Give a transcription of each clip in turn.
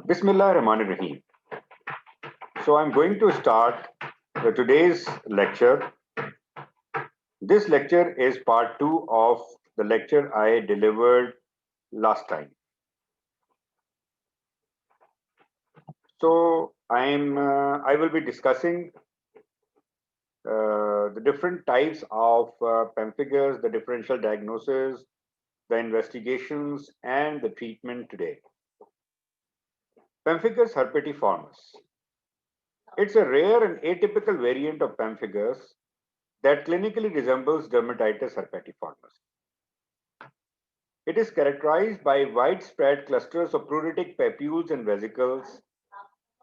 Bismillah Rahman Rahim. So I'm going to start today's lecture. This lecture is part two of the lecture I delivered last time. So I will be discussing the different types of pemphigus, the differential diagnosis, the investigations, and the treatment today. Pemphigus herpetiformis. It's a rare and atypical variant of pemphigus that clinically resembles dermatitis herpetiformis. It is characterized by widespread clusters of pruritic papules and vesicles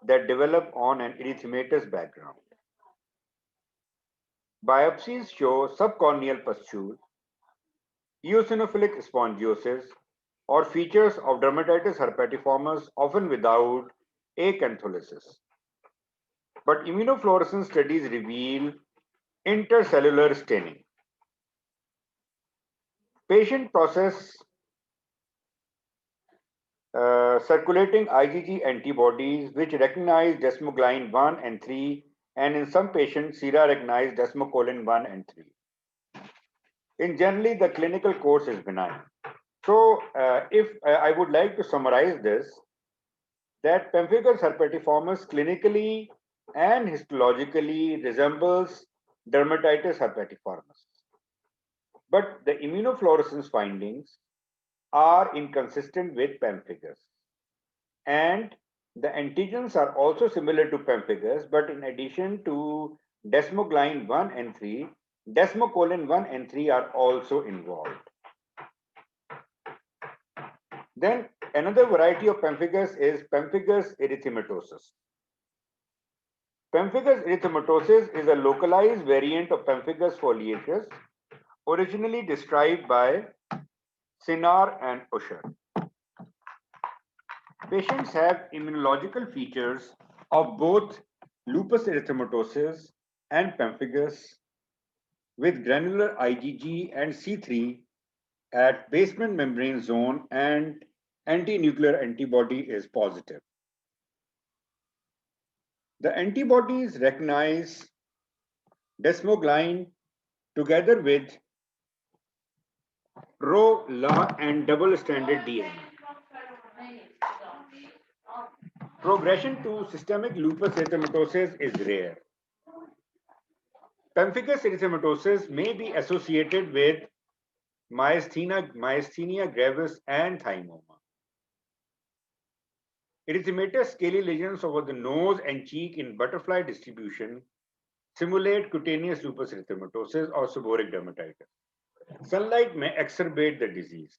that develop on an erythematous background. Biopsies show subcorneal pustule, eosinophilic spongiosis, or features of dermatitis herpetiformis, often without acantholysis. But immunofluorescence studies reveal intercellular staining. Patient process circulating IgG antibodies which recognize desmoglein 1 and 3, and in some patients, sera recognize desmocolin 1 and 3. In generally, the clinical course is benign. So, if I would like to summarize this, that pemphigus herpetiformis clinically and histologically resembles dermatitis herpetiformis, but the immunofluorescence findings are inconsistent with pemphigus. And the antigens are also similar to pemphigus, but in addition to desmoglein 1 and 3, desmocolin 1 and 3 are also involved. Then another variety of pemphigus is pemphigus erythematosus. Pemphigus erythematosus is a localized variant of pemphigus foliaceus, originally described by Sinar and Usher. Patients have immunological features of both lupus erythematosus and pemphigus with granular IgG and C3 at basement membrane zone, and anti-nuclear antibody is positive. The antibodies recognize desmoglein together with Rho, La, and double-stranded DNA. Progression to systemic lupus erythematosus is rare. Pemphigus erythematosus may be associated with myasthenia gravis and thymoma. Erythematous scaly lesions over the nose and cheek in butterfly distribution simulate cutaneous lupus erythematosus or seborrheic dermatitis. Sunlight may exacerbate the disease.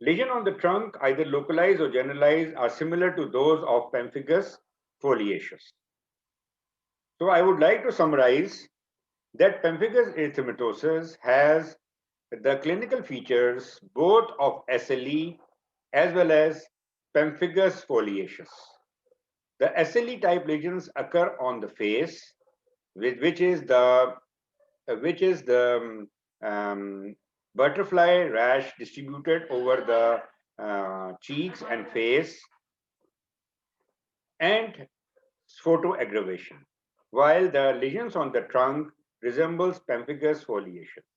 Lesions on the trunk, either localized or generalized, are similar to those of pemphigus foliaceus. So I would like to summarize that pemphigus erythematosus has the clinical features both of SLE as well as pemphigus foliaceus. The SLE type lesions occur on the face, which is the butterfly rash distributed over the cheeks and face, and photoaggravation, while the lesions on the trunk resembles pemphigus foliaceus.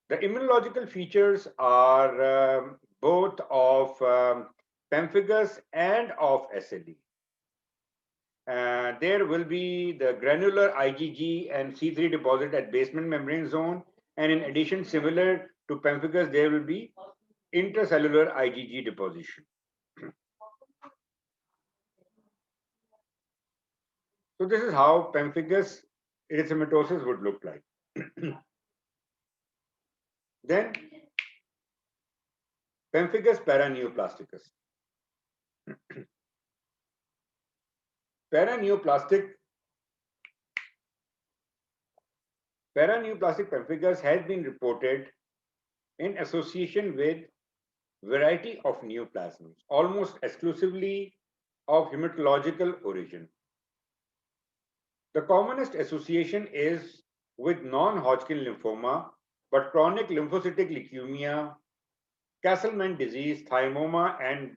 The immunological features are both of pemphigus and of SLE. There will be the granular IgG and C3 deposit at basement membrane zone, and in addition, similar to pemphigus, there will be intracellular IgG deposition. So this is how pemphigus erythematosus would look like. Then pemphigus paraneoplasticus. Paraneoplastic pemphigus has been reported in association with variety of neoplasms, almost exclusively of hematological origin. The commonest association is with non-Hodgkin lymphoma, but chronic lymphocytic leukemia Castleman disease, thymoma, and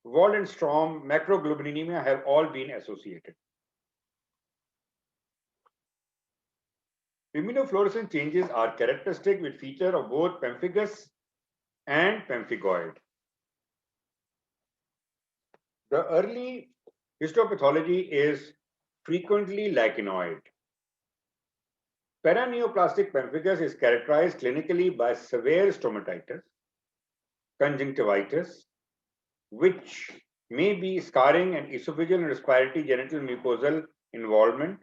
Waldenstrom macroglobulinemia have all been associated. Immunofluorescence changes are characteristic with feature of both pemphigus and pemphigoid. The early histopathology is frequently lichenoid. Paraneoplastic pemphigus is characterized clinically by severe stomatitis, conjunctivitis, which may be scarring and esophageal and respiratory genital mucosal involvement,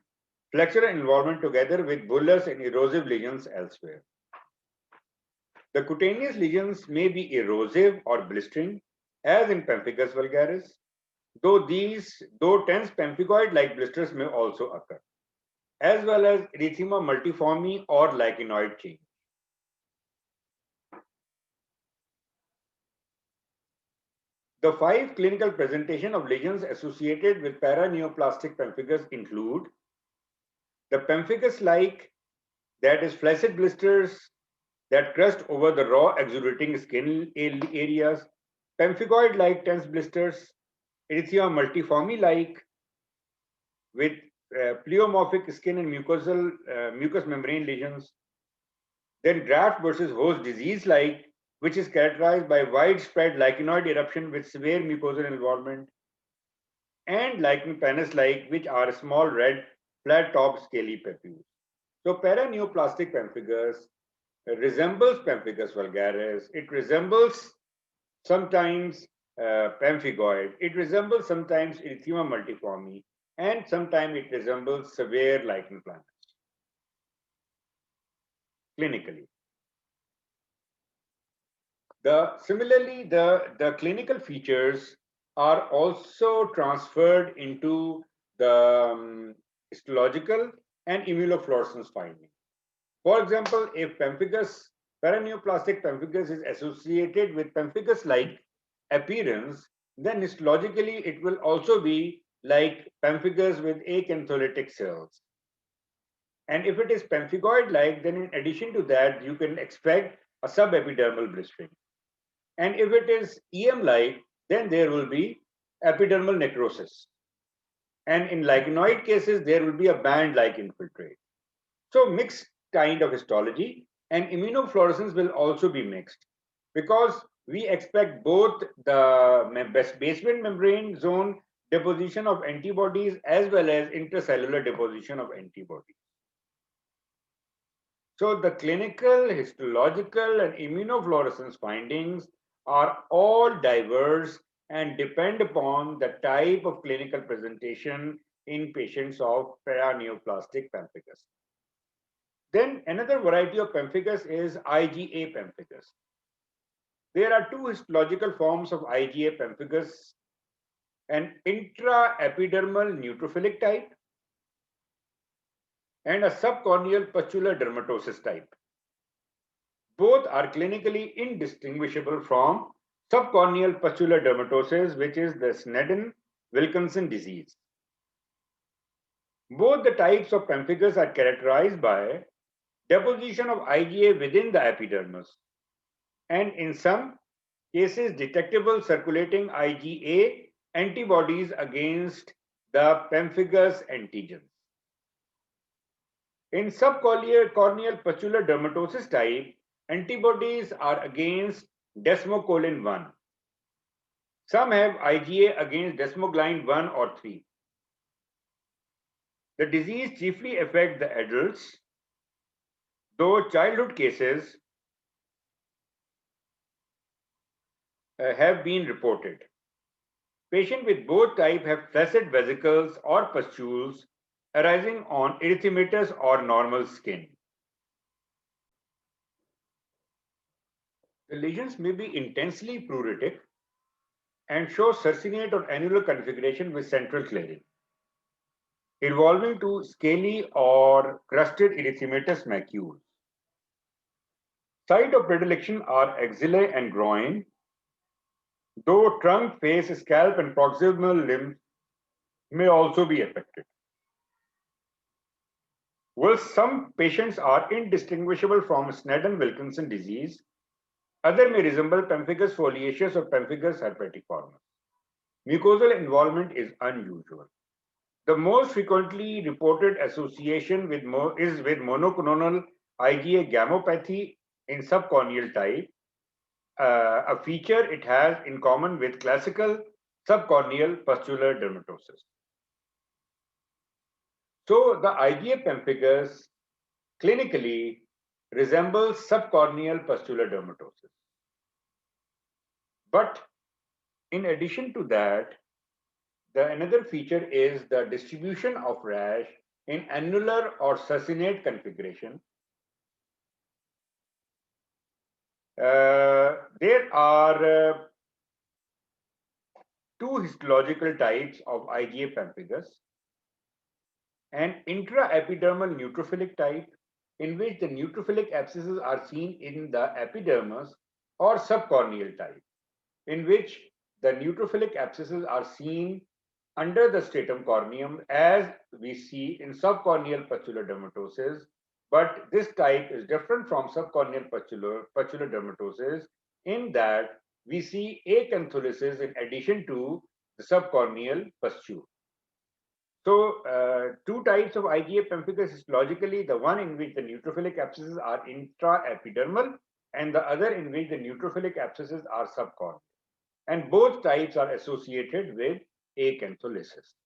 flexural involvement together with bullous and erosive lesions elsewhere. The cutaneous lesions may be erosive or blistering, as in pemphigus vulgaris, though tense pemphigoid-like blisters may also occur, as well as erythema multiforme or lichenoid change. The 5 clinical presentation of lesions associated with paraneoplastic pemphigus include the pemphigus-like, that is flaccid blisters that crust over the raw exudating skin areas, pemphigoid-like tense blisters, erythema multiforme-like with pleomorphic skin and mucous membrane lesions, then graft versus host disease-like, which is characterized by widespread lichenoid eruption with severe mucosal involvement, and lichen planus-like, which are small red flat-top scaly papules. So paraneoplastic pemphigus resembles pemphigus vulgaris. It resembles sometimes pemphigoid. It resembles sometimes erythema multiforme, and sometimes it resembles severe lichen planus clinically. Similarly, the clinical features are also transferred into the histological and immunofluorescence finding. For example, if paraneoplastic pemphigus is associated with pemphigus-like appearance, then histologically it will also be like pemphigus with acantholytic cells. And if it is pemphigoid-like, then in addition to that, you can expect a subepidermal blistering. And if it is EM-like, then there will be epidermal necrosis. And in lichenoid cases, there will be a band-like infiltrate. So mixed kind of histology, and immunofluorescence will also be mixed, because we expect both the basement membrane zone deposition of antibodies as well as intracellular deposition of antibodies. So the clinical, histological, and immunofluorescence findings are all diverse and depend upon the type of clinical presentation in patients of paraneoplastic pemphigus. Then another variety of pemphigus is IgA pemphigus. There are 2 histological forms of IgA pemphigus: an intraepidermal neutrophilic type and a subcorneal pustular dermatosis type. Both are clinically indistinguishable from subcorneal pustular dermatosis, which is the Sneddon-Wilkinson disease. Both the types of pemphigus are characterized by deposition of IgA within the epidermis, and in some cases detectable circulating IgA antibodies against the pemphigus antigens. In subcorneal pustular dermatosis type, antibodies are against desmocollin 1. Some have IgA against desmoglein 1 or 3. The disease chiefly affects the adults, though childhood cases have been reported. Patients with both types have flaccid vesicles or pustules arising on erythematous or normal skin. The lesions may be intensely pruritic and show circinate or annular configuration with central clearing, evolving to scaly or crusted erythematous macules. Site of predilection are axillae and groin, though trunk, face, scalp, and proximal limbs may also be affected. While some patients are indistinguishable from Sneddon-Wilkinson disease, Other may resemble pemphigus foliaceus or pemphigus herpetiformis. Mucosal involvement is unusual. The most frequently reported association is with monoclonal IgA gammopathy in subcorneal type, a feature it has in common with classical subcorneal pustular dermatosis. So the IgA pemphigus clinically resembles subcorneal pustular dermatosis. But in addition to that, another feature is the distribution of rash in annular or succinate configuration. There are two histological types of IgA pemphigus: an intraepidermal neutrophilic type, in which the neutrophilic abscesses are seen in the epidermis, or subcorneal type, in which the neutrophilic abscesses are seen under the stratum corneum, as we see in subcorneal pustular dermatosis. But this type is different from subcorneal pustular dermatosis in that we see acantholysis in addition to the subcorneal pustule. So, two types of IgA pemphigus histologically: the one in which the neutrophilic abscesses are intraepidermal, and the other in which the neutrophilic abscesses are subcorneal. And both types are associated with acantholysis.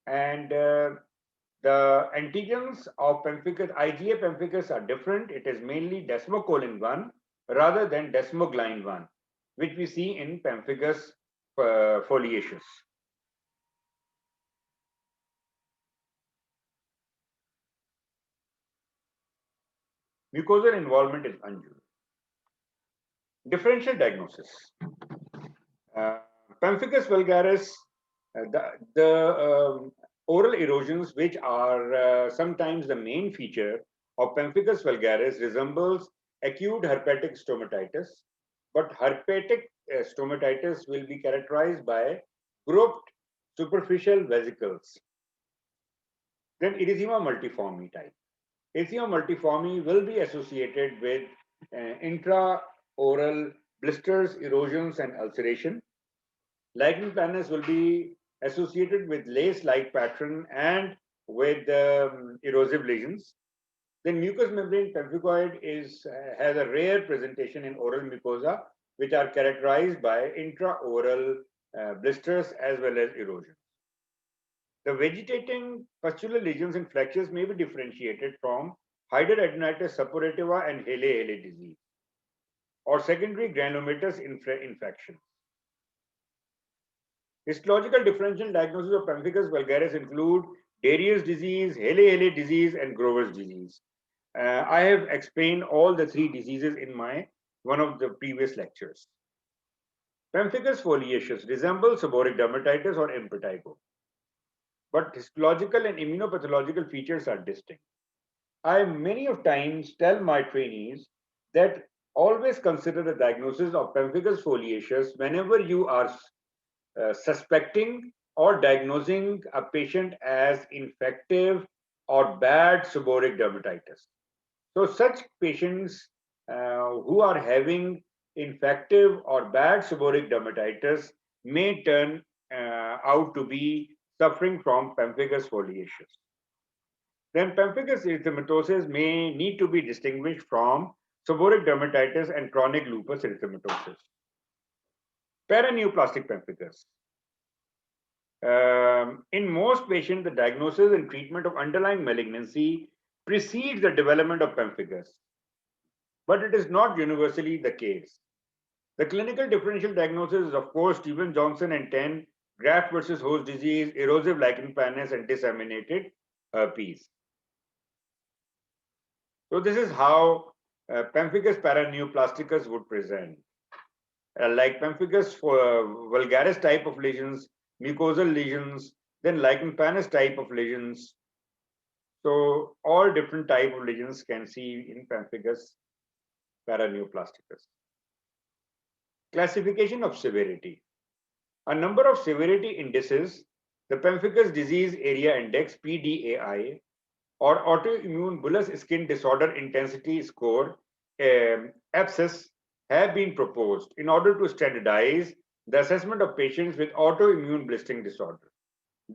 And the antigens of pemphigus, IgA pemphigus, are different. It is mainly desmocolin 1 rather than desmoglein 1, which we see in pemphigus foliaceus. Mucosal involvement is unusual. Differential diagnosis. Pemphigus vulgaris, the oral erosions, which are sometimes the main feature of pemphigus vulgaris, resembles acute herpetic stomatitis, but herpetic stomatitis will be characterized by grouped superficial vesicles. Then erythema multiforme type. Erythema multiforme will be associated with intraoral blisters, erosions, and ulceration. Lichen planus will be associated with lace-like pattern and with erosive lesions. Then mucous membrane pemphigoid has a rare presentation in oral mucosa, which are characterized by intraoral blisters as well as erosion. The vegetating pustular lesions and flexures may be differentiated from hidradenitis suppurativa and Hailey-Hailey disease, or secondary granulomatous infection. Histological differential diagnosis of pemphigus vulgaris include Darius disease, Hailey-Hailey disease, and Grover's disease. I have explained all the three diseases in one of the previous lectures. Pemphigus foliaceus resembles seborrheic dermatitis or impetigo, but histological and immunopathological features are distinct. I many of times tell my trainees that always consider the diagnosis of pemphigus foliaceus whenever you are suspecting or diagnosing a patient as infective or bad seborrheic dermatitis. So such patients who are having infective or bad seborrheic dermatitis may turn out to be suffering from pemphigus foliaceus. Then pemphigus erythematosus may need to be distinguished from seborrheic dermatitis and chronic lupus erythematosus. Paraneoplastic pemphigus. In most patients, the diagnosis and treatment of underlying malignancy precedes the development of pemphigus, but it is not universally the case. The clinical differential diagnosis is, of course, Stevens-Johnson and 10, graft versus host disease, erosive lichen planus, and disseminated herpes. So this is how pemphigus paraneoplasticus would present. Like pemphigus vulgaris type of lesions, mucosal lesions, then lichen planus type of lesions. So all different type of lesions can see in pemphigus paraneoplasticus. Classification of severity. A number of severity indices, the pemphigus disease area index PDAI, or autoimmune bullous skin disorder intensity score, abscess have been proposed in order to standardize the assessment of patients with autoimmune blistering disorder.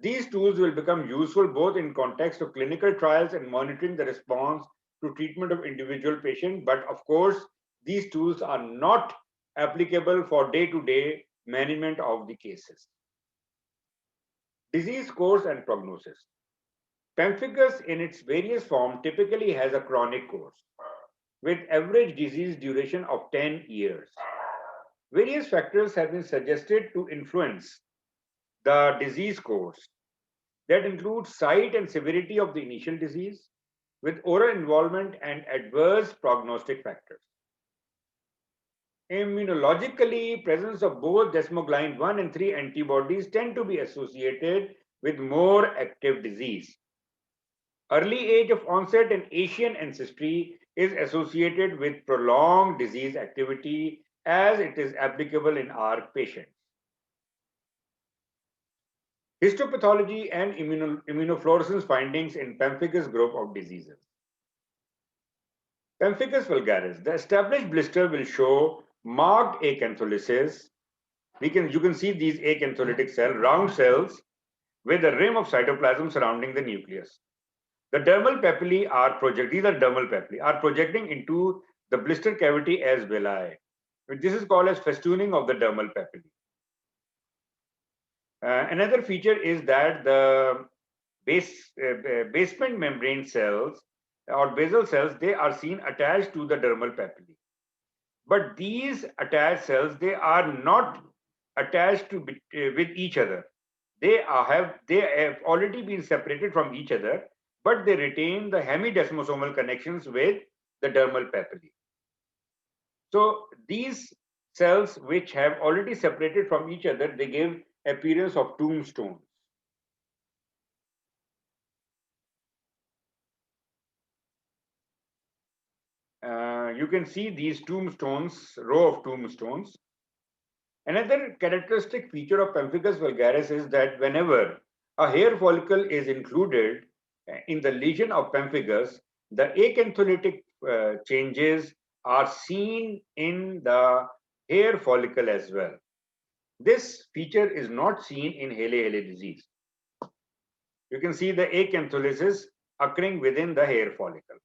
These tools will become useful both in context of clinical trials and monitoring the response to treatment of individual patients. But of course, these tools are not applicable for day-to-day management of the cases. Disease course and prognosis. Pemphigus in its various forms typically has a chronic course with average disease duration of 10 years. Various factors have been suggested to influence the disease course. That includes site and severity of the initial disease, with oral involvement and adverse prognostic factors. Immunologically, presence of both desmoglein 1 and 3 antibodies tend to be associated with more active disease. Early age of onset and Asian ancestry is associated with prolonged disease activity as it is applicable in our patients. Histopathology and immunofluorescence findings in pemphigus group of diseases. Pemphigus vulgaris, the established blister will show marked acantholysis. You can see these acantholytic cells, round cells with a rim of cytoplasm surrounding the nucleus. The dermal papillae are projecting into the blister cavity as villi. This is called as festooning of the dermal papillae. Another feature is that the basement membrane cells or basal cells, they are seen attached to the dermal papillae. But these attached cells, they are not attached to with each other. They have already been separated from each other, but they retain the hemidesmosomal connections with the dermal papillae. So these cells which have already separated from each other, they give appearance of tombstones. You can see these tombstones, row of tombstones. Another characteristic feature of pemphigus vulgaris is that whenever a hair follicle is included in the lesion of pemphigus, the acantholytic changes are seen in the hair follicle as well. This feature is not seen in Hailey-Hailey disease. You can see the acantholysis occurring within the hair follicle.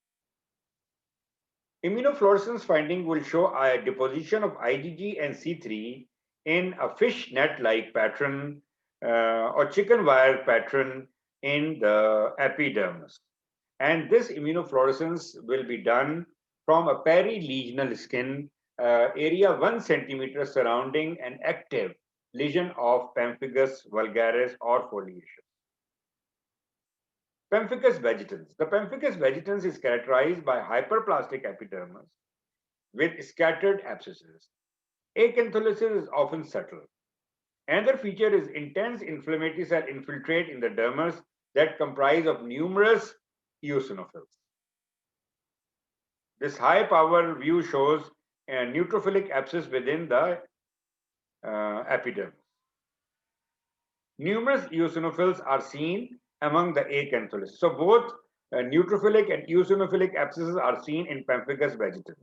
Immunofluorescence finding will show a deposition of IgG and C3 in a fish net-like pattern or chicken wire pattern in the epidermis. And this immunofluorescence will be done from a perilesional skin area 1 centimeter surrounding an active lesion of pemphigus vulgaris or foliaceus. Pemphigus vegetans. The pemphigus vegetans is characterized by hyperplastic epidermis with scattered abscesses. Acantholysis is often subtle. Another feature is intense inflammatory cell infiltrate in the dermis that comprise of numerous eosinophils. This high power view shows a neutrophilic abscess within the epidermis. Numerous eosinophils are seen among the acantholysis. So both neutrophilic and eosinophilic abscesses are seen in pemphigus vegetans.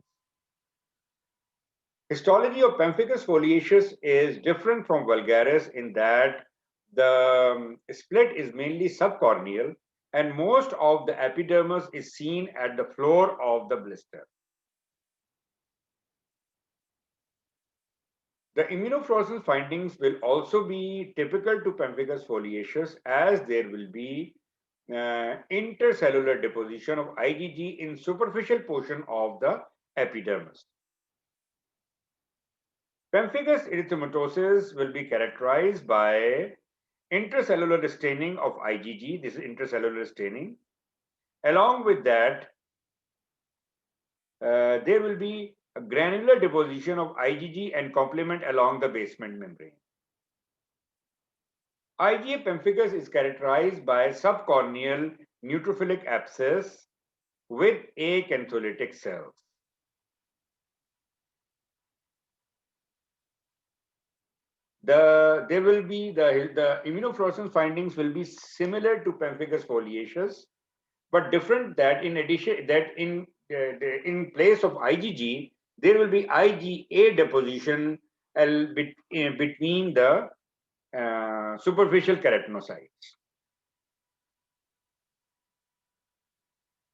Histology of pemphigus foliaceus is different from vulgaris in that the split is mainly subcorneal and most of the epidermis is seen at the floor of the blister. The immunofluorescence findings will also be typical to pemphigus foliaceus as there will be intercellular deposition of IgG in superficial portion of the epidermis. Pemphigus erythematosus will be characterized by intracellular staining of IgG. This is intracellular staining. Along with that, there will be a granular deposition of IgG and complement along the basement membrane. IgA pemphigus is characterized by subcorneal neutrophilic abscess with acantholytic cells. The immunofluorescence findings will be similar to pemphigus foliaceus, but different that in addition that in place of IgG, there will be IgA deposition between the superficial keratinocytes.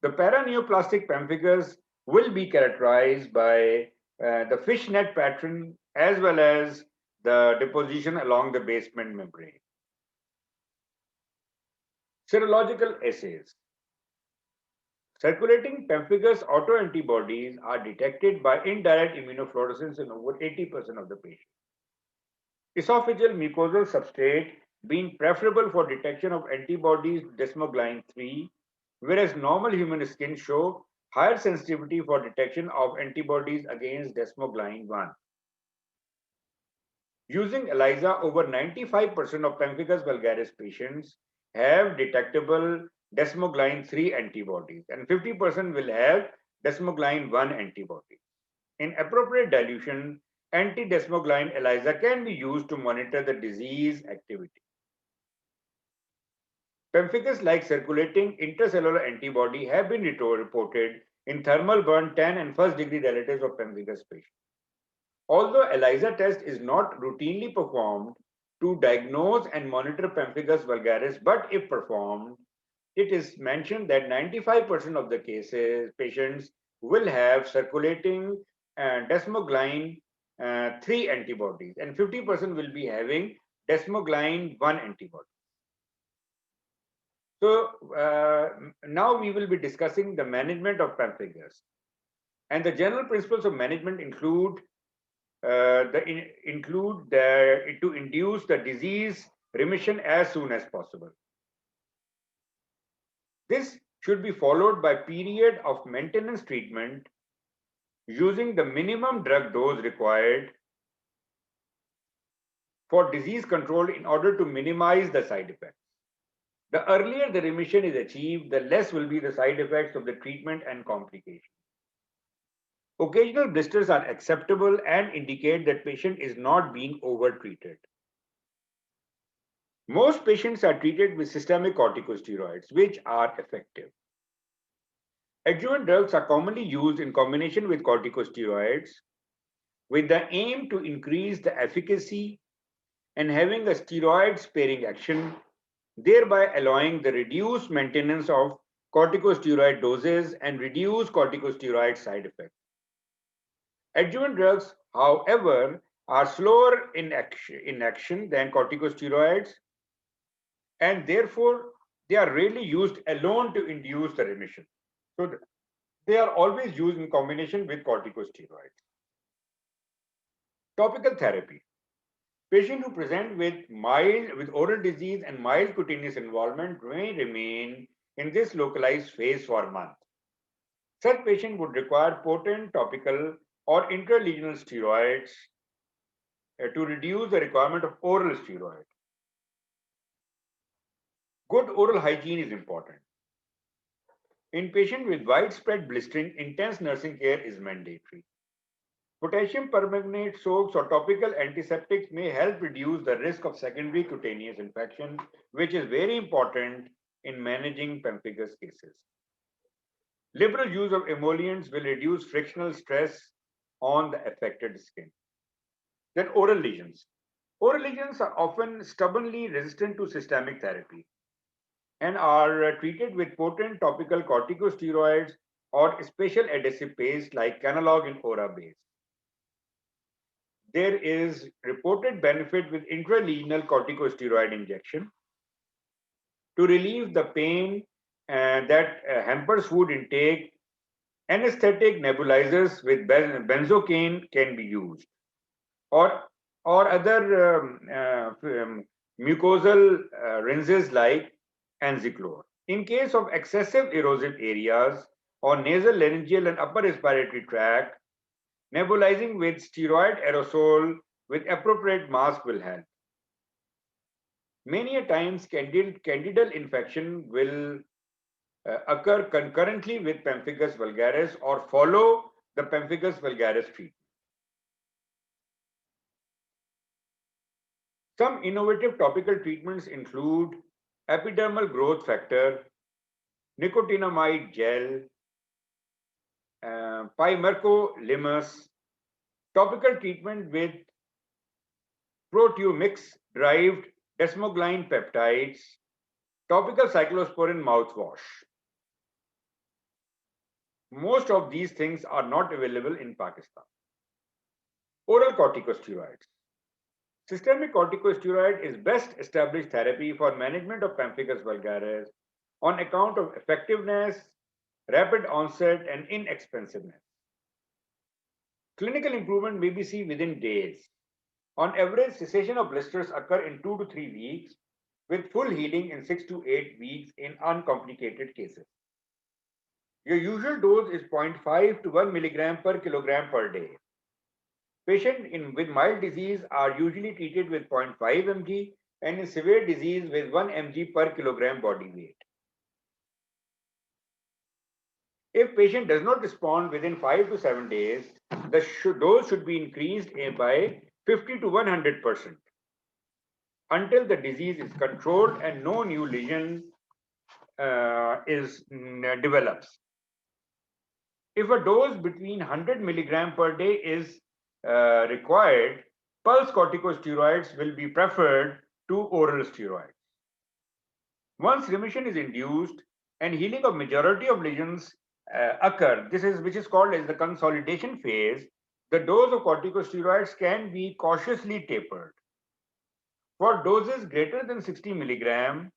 The paraneoplastic pemphigus will be characterized by the fishnet pattern as well as the deposition along the basement membrane. Serological assays. Circulating pemphigus autoantibodies are detected by indirect immunofluorescence in over 80% of the patients. Esophageal mucosal substrate being preferable for detection of antibodies desmoglein 3, whereas normal human skin show higher sensitivity for detection of antibodies against desmoglein 1. Using ELISA, over 95% of pemphigus vulgaris patients have detectable desmoglein 3 antibodies, and 50% will have desmoglein 1 antibodies. In appropriate dilution, anti-desmoglein ELISA can be used to monitor the disease activity. Pemphigus-like circulating intracellular antibody have been reported in thermal burn 10 and first-degree relatives of pemphigus patients. Although ELISA test is not routinely performed to diagnose and monitor pemphigus vulgaris, but if performed, it is mentioned that 95% of the cases, patients will have circulating desmoglein 3 antibodies, and 50% will be having desmoglein 1 antibodies. So now we will be discussing the management of pemphigus, and the general principles of management include to induce the disease remission as soon as possible. This should be followed by period of maintenance treatment using the minimum drug dose required for disease control in order to minimize the side effects. The earlier the remission is achieved, the less will be the side effects of the treatment and complications. Occasional blisters are acceptable and indicate that patient is not being over-treated. Most patients are treated with systemic corticosteroids, which are effective. Adjuvant drugs are commonly used in combination with corticosteroids with the aim to increase the efficacy and having a steroid-sparing action, thereby allowing the reduced maintenance of corticosteroid doses and reduce corticosteroid side effects. Adjuvant drugs, however, are slower in action than corticosteroids, and therefore they are rarely used alone to induce the remission. So they are always used in combination with corticosteroids. Topical therapy. Patients who present with oral disease and mild cutaneous involvement may remain in this localized phase for months. Such patients would require potent topical or intralesional steroids to reduce the requirement of oral steroid. Good oral hygiene is important. In patients with widespread blistering, intense nursing care is mandatory. Potassium permanganate soaks or topical antiseptics may help reduce the risk of secondary cutaneous infection, which is very important in managing pemphigus cases. Liberal use of emollients will reduce frictional stress on the affected skin. Then oral lesions. Oral lesions are often stubbornly resistant to systemic therapy and are treated with potent topical corticosteroids or special adhesive paste like Canalog and Ora base. There is reported benefit with intralesional corticosteroid injection to relieve the pain that hampers food intake. Anesthetic nebulizers with benzocaine can be used, or other mucosal rinses like Enziclor. In case of excessive erosive areas or nasal, laryngeal, and upper respiratory tract, nebulizing with steroid aerosol with appropriate mask will help. Many a times, candidal infection will occur concurrently with pemphigus vulgaris or follow the pemphigus vulgaris treatment. Some innovative topical treatments include epidermal growth factor, nicotinamide gel, pimecrolimus, topical treatment with proteomyx-derived desmoglein peptides, topical cyclosporin mouthwash. Most of these things are not available in Pakistan. Oral corticosteroids. Systemic corticosteroid is best established therapy for management of pemphigus vulgaris on account of effectiveness, rapid onset, and inexpensiveness. Clinical improvement may be seen within days. On average, cessation of blisters occur in 2 to 3 weeks, with full healing in 6 to 8 weeks in uncomplicated cases. Your usual dose is 0.5 to 1 milligram per kilogram per day. Patients with mild disease are usually treated with 0.5 mg and in severe disease with 1 mg per kilogram body weight. If patient does not respond within 5 to 7 days, the dose should be increased by 50 to 100% until the disease is controlled and no new lesion develops. If a dose between 100 milligram per day is required, pulse corticosteroids will be preferred to oral steroids. Once remission is induced and healing of majority of lesions occur, which is called as the consolidation phase, the dose of corticosteroids can be cautiously tapered. For doses greater than 60 milligram,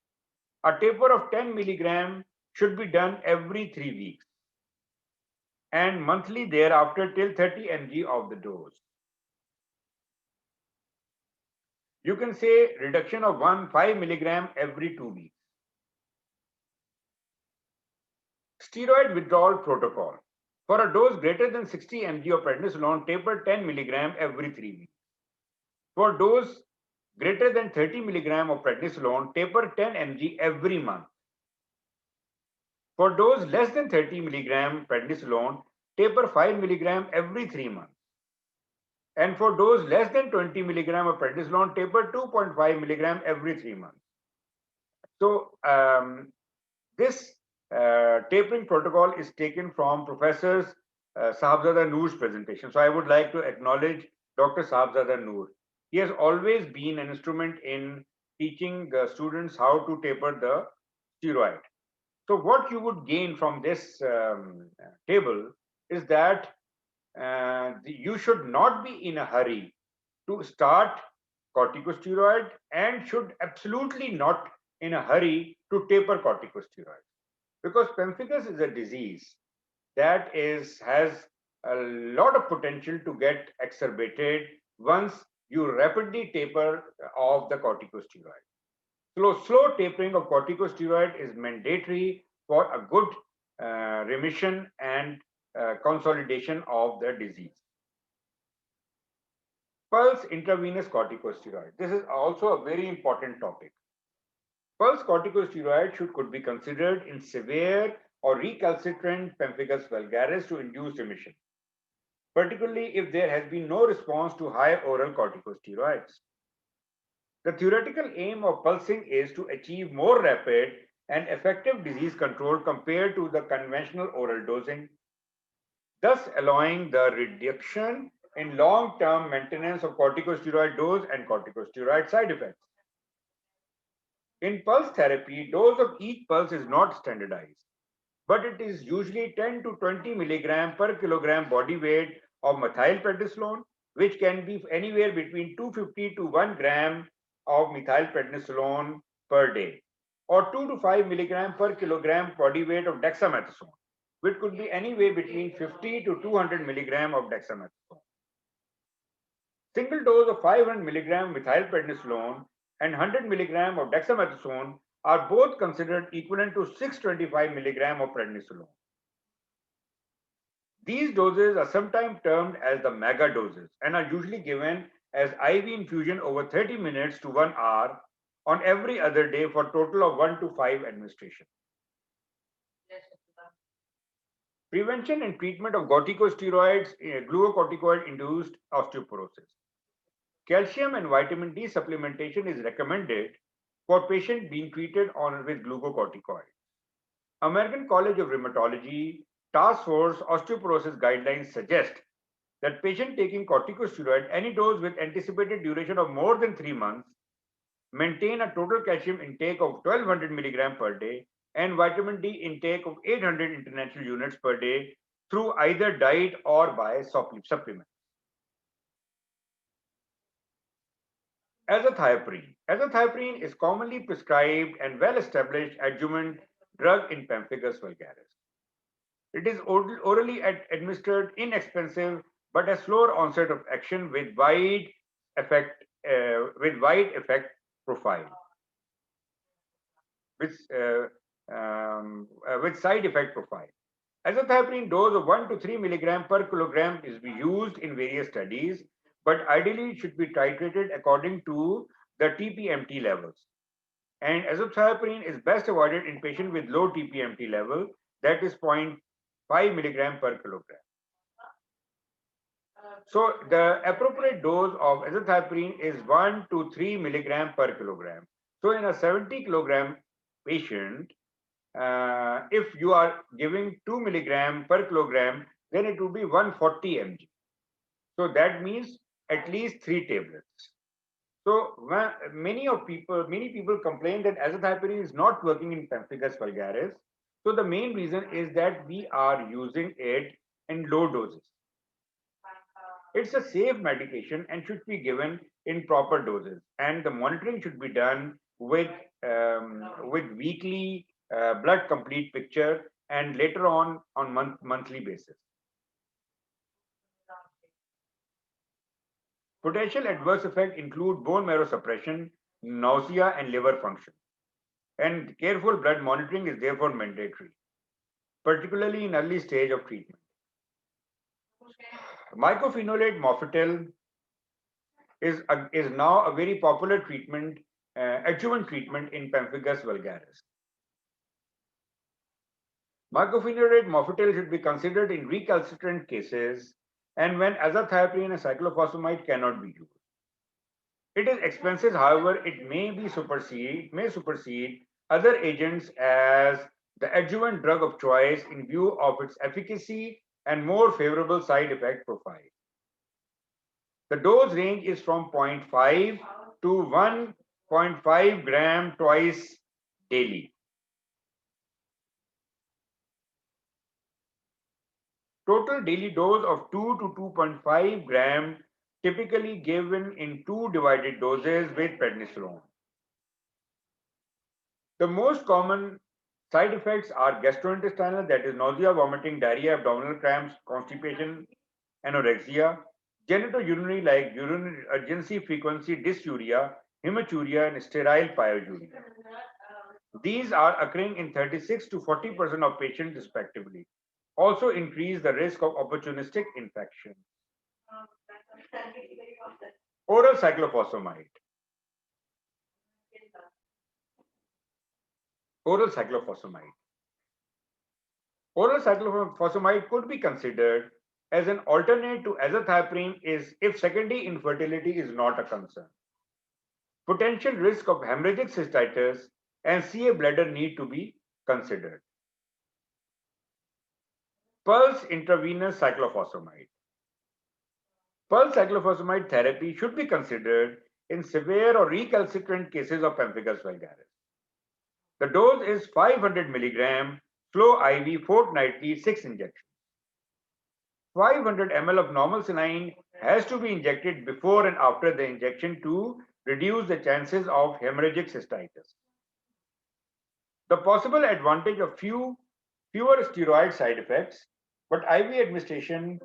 a taper of 10 milligram should be done every 3 weeks and monthly thereafter till 30 mg of the dose. You can say reduction of 5 milligram every 2 weeks. Steroid withdrawal protocol. For a dose greater than 60 mg of prednisolone, taper 10 milligram every 3 weeks. For dose greater than 30 milligram of prednisolone, taper 10 mg every month. For dose less than 30 milligram prednisolone, taper 5 milligram every 3 months. And for dose less than 20 milligram of prednisolone, taper 2.5 milligram every 3 months. So this tapering protocol is taken from Professor Sahabzada Noor's presentation. So I would like to acknowledge Dr. Sahabzada Noor. He has always been an instrument in teaching the students how to taper the steroid. So what you would gain from this table is that you should not be in a hurry to start corticosteroid and should absolutely not in a hurry to taper corticosteroid, because pemphigus is a disease that has a lot of potential to get exacerbated once you rapidly taper off the corticosteroid. Slow tapering of corticosteroid is mandatory for a good remission and consolidation of the disease. Pulse intravenous corticosteroid. This is also a very important topic. Pulse corticosteroid could be considered in severe or recalcitrant pemphigus vulgaris to induce remission, particularly if there has been no response to high oral corticosteroids. The theoretical aim of pulsing is to achieve more rapid and effective disease control compared to the conventional oral dosing, thus allowing the reduction in long-term maintenance of corticosteroid dose and corticosteroid side effects. In pulse therapy, dose of each pulse is not standardized, but it is usually 10 to 20 milligram per kilogram body weight of methylprednisolone, which can be anywhere between 250 to 1 gram of methylprednisolone per day, or 2 to 5 milligram per kilogram body weight of dexamethasone, which could be anywhere between 50 to 200 milligram of dexamethasone. Single dose of 500 milligram methylprednisolone and 100 milligram of dexamethasone are both considered equivalent to 625 milligram of prednisolone. These doses are sometimes termed as the mega doses and are usually given as IV infusion over 30 minutes to 1 hour on every other day for a total of 1 to 5 administration. Prevention and treatment of corticosteroids, glucocorticoid-induced osteoporosis. Calcium and vitamin D supplementation is recommended for patients being treated with glucocorticoids. American College of Rheumatology Task Force Osteoporosis Guidelines suggest that patient taking corticosteroid any dose with anticipated duration of more than 3 months maintain a total calcium intake of 1200 milligram per day and vitamin D intake of 800 international units per day through either diet or by supplement. Azathioprine. Azathioprine is commonly prescribed and well-established adjuvant drug in pemphigus vulgaris. It is orally administered, inexpensive, but has slower onset of action with wide effect profile, with, with side effect profile. Azathioprine dose of 1 to 3 milligram per kilogram is used in various studies, but ideally it should be titrated according to the TPMT levels. And azathioprine is best avoided in patients with low TPMT level, that is 0.5 milligram per kilogram. So the appropriate dose of azathioprine is 1 to 3 milligram per kilogram. So in a 70 kilogram patient, if you are giving 2 milligram per kilogram, then it would be 140 mg. So that means at least 3 tablets. So many people complain that azathioprine is not working in pemphigus vulgaris. So the main reason is that we are using it in low doses. It's a safe medication and should be given in proper doses, and the monitoring should be done with weekly blood complete picture and later on monthly basis. Potential adverse effects include bone marrow suppression, nausea, and liver function. And careful blood monitoring is therefore mandatory, particularly in early stage of treatment. Mycophenolate mofetil is now a very popular treatment, adjuvant treatment in pemphigus vulgaris. Mycophenolate mofetil should be considered in recalcitrant cases and when azathioprine and cyclophosphamide cannot be used. It is expensive, however, it may supersede other agents as the adjuvant drug of choice in view of its efficacy and more favorable side effect profile. The dose range is from 0.5 to 1.5 gram twice daily. Total daily dose of 2 to 2.5 gram, typically given in 2 divided doses with prednisolone. The most common side effects are gastrointestinal, that is nausea, vomiting, diarrhea, abdominal cramps, constipation, anorexia, genitourinary like urinary urgency, frequency, dysuria, hematuria, and sterile pyuria. These are occurring in 36 to 40% of patients respectively. Also increase the risk of opportunistic infection. Oral cyclophosphamide. Oral cyclophosphamide. Oral cyclophosphamide could be considered as an alternate to azathioprine if secondary infertility is not a concern. Potential risk of hemorrhagic cystitis and CA bladder need to be considered. Pulse intravenous cyclophosphamide. Pulse cyclophosphamide therapy should be considered in severe or recalcitrant cases of pemphigus vulgaris. The dose is 500 milligram, flow IV fortnightly, 6 injections. 500 ml of normal saline has to be injected before and after the injection to reduce the chances of hemorrhagic cystitis. The possible advantage of fewer steroid side effects, but IV administration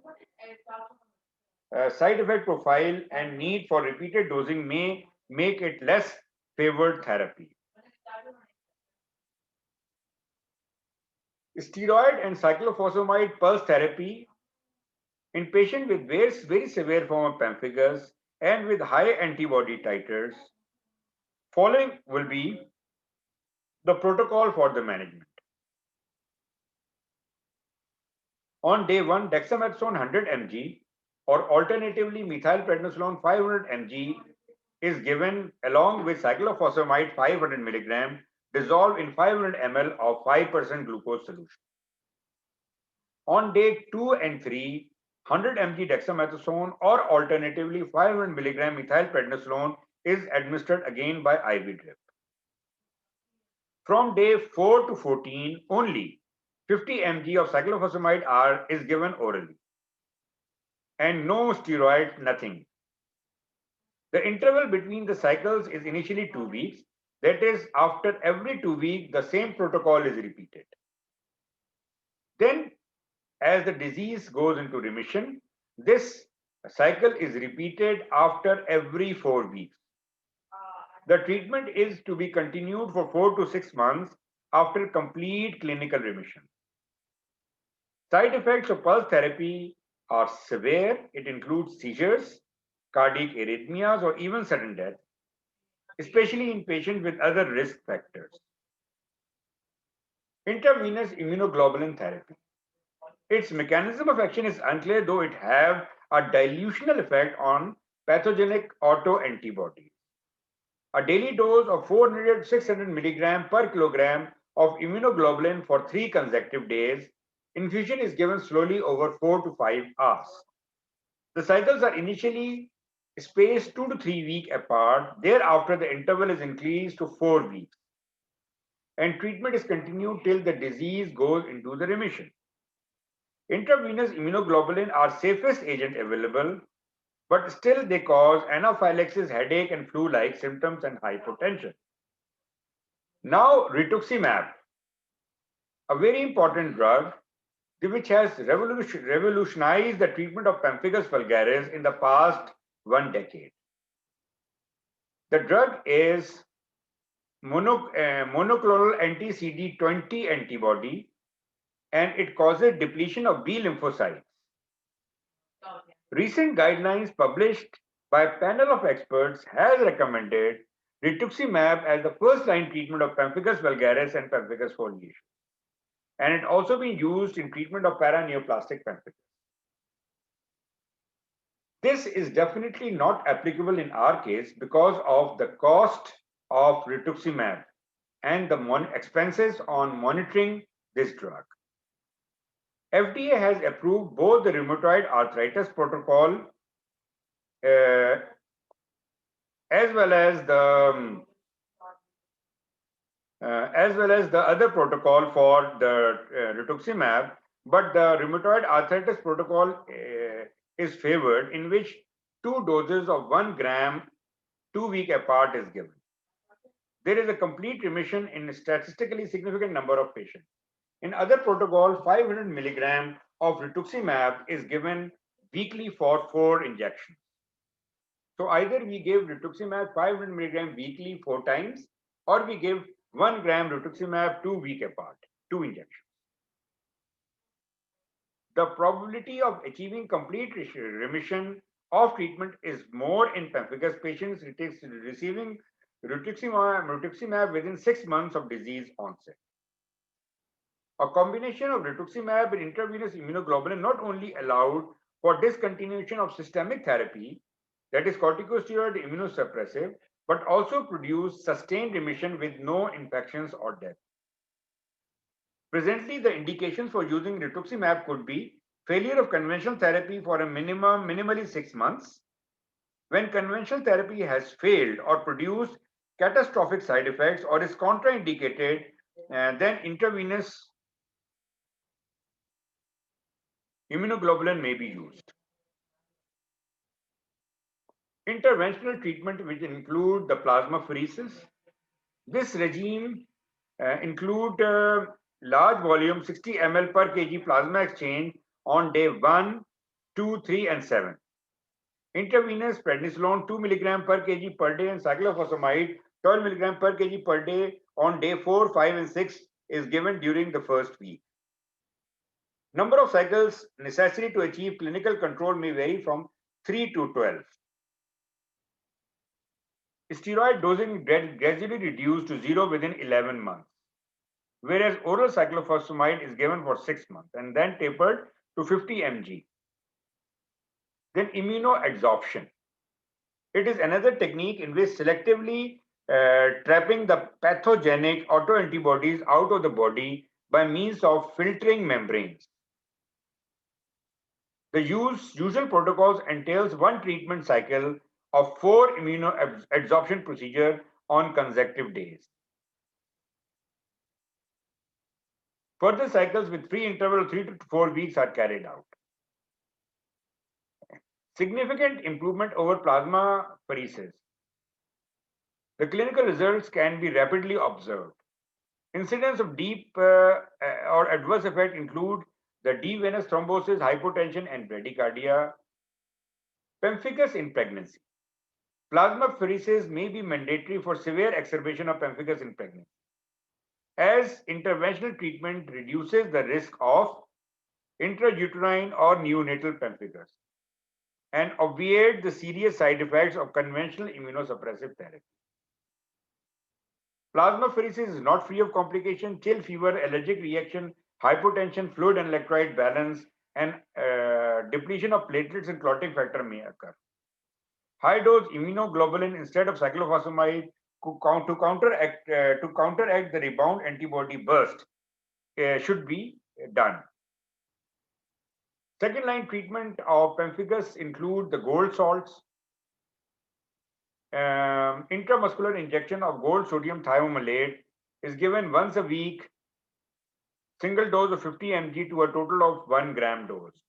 side effect profile and need for repeated dosing may make it less favored therapy. Steroid and cyclophosphamide pulse therapy in patients with very severe form of pemphigus and with high antibody titers. Following will be the protocol for the management. On day 1, dexamethasone 100 mg or alternatively methylprednisolone 500 mg is given along with cyclophosphamide 500 milligram dissolved in 500 ml of 5% glucose solution. On day 2 and 3, 100 mg dexamethasone or alternatively 500 milligram methylprednisolone is administered again by IV drip. From day 4 to 14, only 50 mg of cyclophosphamide R is given orally. And no steroid, nothing. The interval between the cycles is initially 2 weeks. That is, after every 2 weeks, the same protocol is repeated. Then, as the disease goes into remission, this cycle is repeated after every 4 weeks. The treatment is to be continued for 4 to 6 months after complete clinical remission. Side effects of pulse therapy are severe. It includes seizures, cardiac arrhythmias, or even sudden death, especially in patients with other risk factors. Intravenous immunoglobulin therapy. Its mechanism of action is unclear, though it have a dilutional effect on pathogenic autoantibodies. A daily dose of 400-600 milligram per kilogram of immunoglobulin for 3 consecutive days. Infusion is given slowly over 4 to 5 hours. The cycles are initially spaced 2 to 3 weeks apart. Thereafter, the interval is increased to 4 weeks. And treatment is continued till the disease goes into the remission. Intravenous immunoglobulin are safest agent available, but still they cause anaphylaxis, headache, and flu-like symptoms and hypotension. Now, rituximab, a very important drug which has revolutionized the treatment of pemphigus vulgaris in the past 1 decade. The drug is monoclonal anti-CD20 antibody, and it causes depletion of B lymphocytes. Recent guidelines published by a panel of experts has recommended rituximab as the first-line treatment of pemphigus vulgaris and pemphigus foliaceus, and it also been used in treatment of paraneoplastic pemphigus. This is definitely not applicable in our case because of the cost of rituximab and the expenses on monitoring this drug. FDA has approved both the rheumatoid arthritis protocol as well as the other protocol for the rituximab, but the rheumatoid arthritis protocol is favored, in which 2 doses of 1 gram 2 weeks apart is given. There is a complete remission in a statistically significant number of patients. In other protocol, 500 milligram of rituximab is given weekly for 4 injections. So either we give rituximab 500 milligram weekly 4 times, or we give 1 gram rituximab 2 weeks apart, 2 injections. The probability of achieving complete remission of treatment is more in pemphigus patients receiving rituximab within 6 months of disease onset. A combination of rituximab and intravenous immunoglobulin not only allowed for discontinuation of systemic therapy, that is corticosteroid immunosuppressive, but also produced sustained remission with no infections or death. Presently, the indications for using rituximab could be failure of conventional therapy for a minimally 6 months. When conventional therapy has failed or produced catastrophic side effects or is contraindicated, then intravenous immunoglobulin may be used. Interventional treatment, which include the plasmapheresis. This regime include large volume 60 ml per kg plasma exchange on day 1, 2, 3, and 7. Intravenous prednisolone 2 mg per kg per day and cyclophosphamide 12 mg per kg per day on day 4, 5, and 6 is given during the first week. Number of cycles necessary to achieve clinical control may vary from 3 to 12. Steroid dosing gradually reduced to 0 within 11 months, whereas oral cyclophosphamide is given for 6 months and then tapered to 50 mg. Then immunoadsorption. It is another technique in which selectively trapping the pathogenic autoantibodies out of the body by means of filtering membranes. The usual protocols entails one treatment cycle of 4 immunoabsorption procedure on consecutive days. Further cycles with free interval of 3 to 4 weeks are carried out. Significant improvement over plasmapheresis. The clinical results can be rapidly observed. Incidents of deep or adverse effect include the deep venous thrombosis, hypotension, and bradycardia. Pemphigus in pregnancy. Plasmapheresis may be mandatory for severe exacerbation of pemphigus in pregnancy, as interventional treatment reduces the risk of intrauterine or neonatal pemphigus and obviate the serious side effects of conventional immunosuppressive therapy. Plasmapheresis is not free of complication. Chill, fever, allergic reaction, hypotension, fluid and electrolyte balance, and depletion of platelets and clotting factor may occur. High dose immunoglobulin instead of cyclophosphamide to counteract the rebound antibody burst should be done. Second line treatment of pemphigus include the gold salts, intramuscular injection of gold sodium thiomalate is given once a week, single dose of 50 mg to a total of 1 gram dose.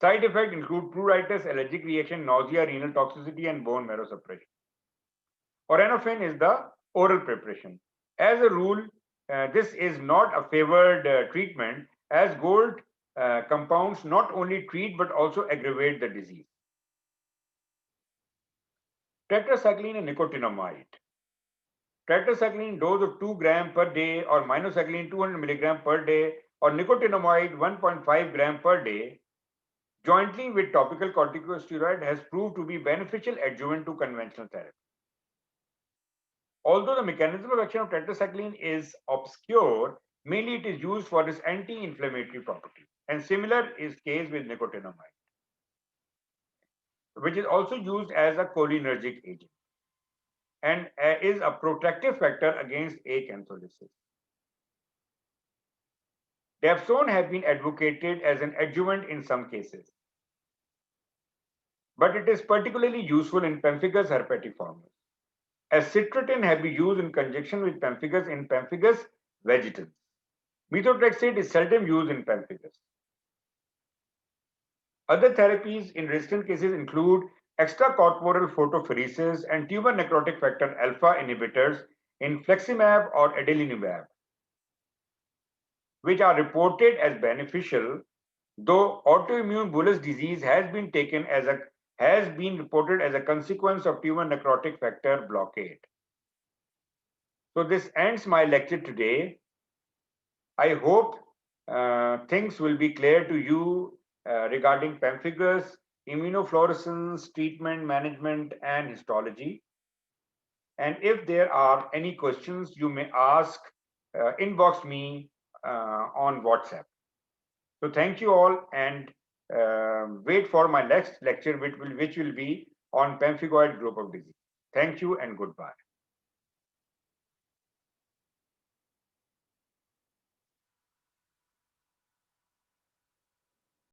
Side effects include pruritus, allergic reaction, nausea, renal toxicity, and bone marrow suppression. Auranofin is the oral preparation. As a rule, this is not a favored treatment, as gold compounds not only treat but also aggravate the disease. Tetracycline and nicotinamide. Tetracycline dose of 2 gram per day or minocycline 200 milligram per day or nicotinamide 1.5 gram per day jointly with topical corticosteroid has proved to be beneficial adjuvant to conventional therapy. Although the mechanism of action of tetracycline is obscure, mainly it is used for its anti-inflammatory property. And similar is case with nicotinamide, which is also used as a cholinergic agent and is a protective factor against acantholysis. Dapsone has been advocated as an adjuvant in some cases, but it is particularly useful in pemphigus herpetiformis, as citratin has been used in conjunction with pemphigus in pemphigus vegetans. Methotrexate is seldom used in pemphigus. Other therapies in resistant cases include extracorporeal photopheresis and tumor necrotic factor alpha inhibitors infliximab or adalimumab, which are reported as beneficial, though autoimmune bullous disease has been reported as a consequence of tumor necrotic factor blockade. So this ends my lecture today. I hope things will be clear to you regarding pemphigus, immunofluorescence, treatment, management, and histology. And if there are any questions, you may ask, inbox me on WhatsApp. So thank you all, and wait for my next lecture, which will be on pemphigoid group of disease. Thank you and goodbye.